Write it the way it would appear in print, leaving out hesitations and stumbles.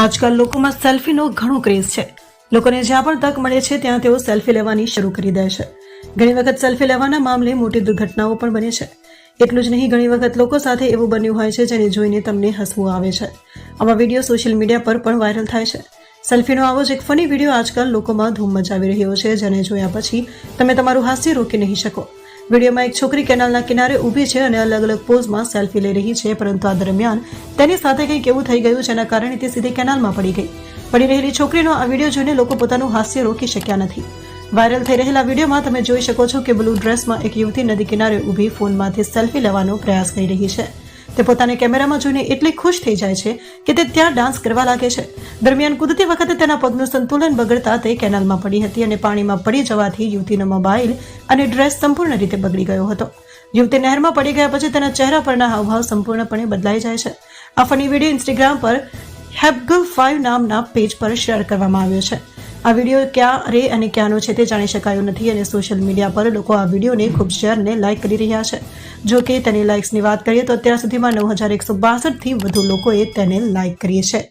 આજકાલ લોકોમાં સેલ્ફીનો ઘણો ક્રેઝ છે. લોકોને જ્યાં પણ તક મળે છે ત્યાં તેઓ સેલ્ફી લેવાની શરૂ કરી દે છે. ઘણી વખત સેલ્ફી લેવાના મામલે મોટી દુર્ઘટનાઓ પણ બને છે. એટલું જ નહીં, ઘણી વખત લોકો સાથે એવું બન્યું હોય છે જેને જોઈને તમને હસવું આવે છે. આવા વિડીયો સોશિયલ મીડિયા પર પણ વાયરલ થાય છે. સેલ્ફીનો આવો જ એક ફની વિડીયો આજકાલ લોકોમાં ધૂમ મચાવી રહ્યો છે, જેને જોયા પછી તમે તમારું હાસ્ય રોકી નહીં શકો. વિડીયોમાં એક છોકરી કેનાલના કિનારે ઊભી છે અને અલગ અલગ પોઝમાં સેલ્ફી લઈ રહી છે, પરંતુ આ દરમિયાન તેની સાથે કંઈક એવું થઈ ગયું જેના કારણે તે સીધી કેનાલમાં પડી રહેલી છોકરીનો આ વિડીયો જોઈને લોકો પોતાનું હાસ્ય રોકી શક્યા નથી. વાયરલ થઈ રહેલા વિડીયોમાં તમે જોઈ શકો છો કે બ્લુ ડ્રેસમાં એક યુવતી નદી કિનારે ઊભી ફોનમાંથી સેલ્ફી લેવાનો પ્રયાસ કરી રહી છે. તે પોતાને કેમેરામાં જોઈને એટલી ખુશ થઈ જાય છે કે તે ત્યાં ડાન્સ કરવા લાગે છે. દરમિયાન કૂદતી વખતે તેના પગનું સંતુલન બગડતા તે કેનાલમાં પડી હતી અને પાણીમાં પડી જવાથી યુવતીનો મોબાઈલ અને ડ્રેસ સંપૂર્ણ રીતે બગડી ગયો હતો. યુવતી નહેરમાં પડી ગયા પછી તેના ચહેરા પરના હાવભાવ સંપૂર્ણપણે બદલાઈ જાય છે. આ ફની વિડીયો ઇન્સ્ટાગ્રામ પર Hepgirl5 નામના પેજ પર શેર કરવામાં આવ્યો છે. આ વિડીયો ક્યારે અને ક્યાંનો છે તે જાણી શકાયો નથી અને સોશિયલ મીડિયા પર લોકો આ વિડીયોને ખૂબ શેર અને લાઇક કરી રહ્યા છે. જો કે તેની લાઇક્સની વાત કરીએ તો અત્યાર સુધીમાં 9162થી વધુ લોકોએ તેને લાઇક કરી છે.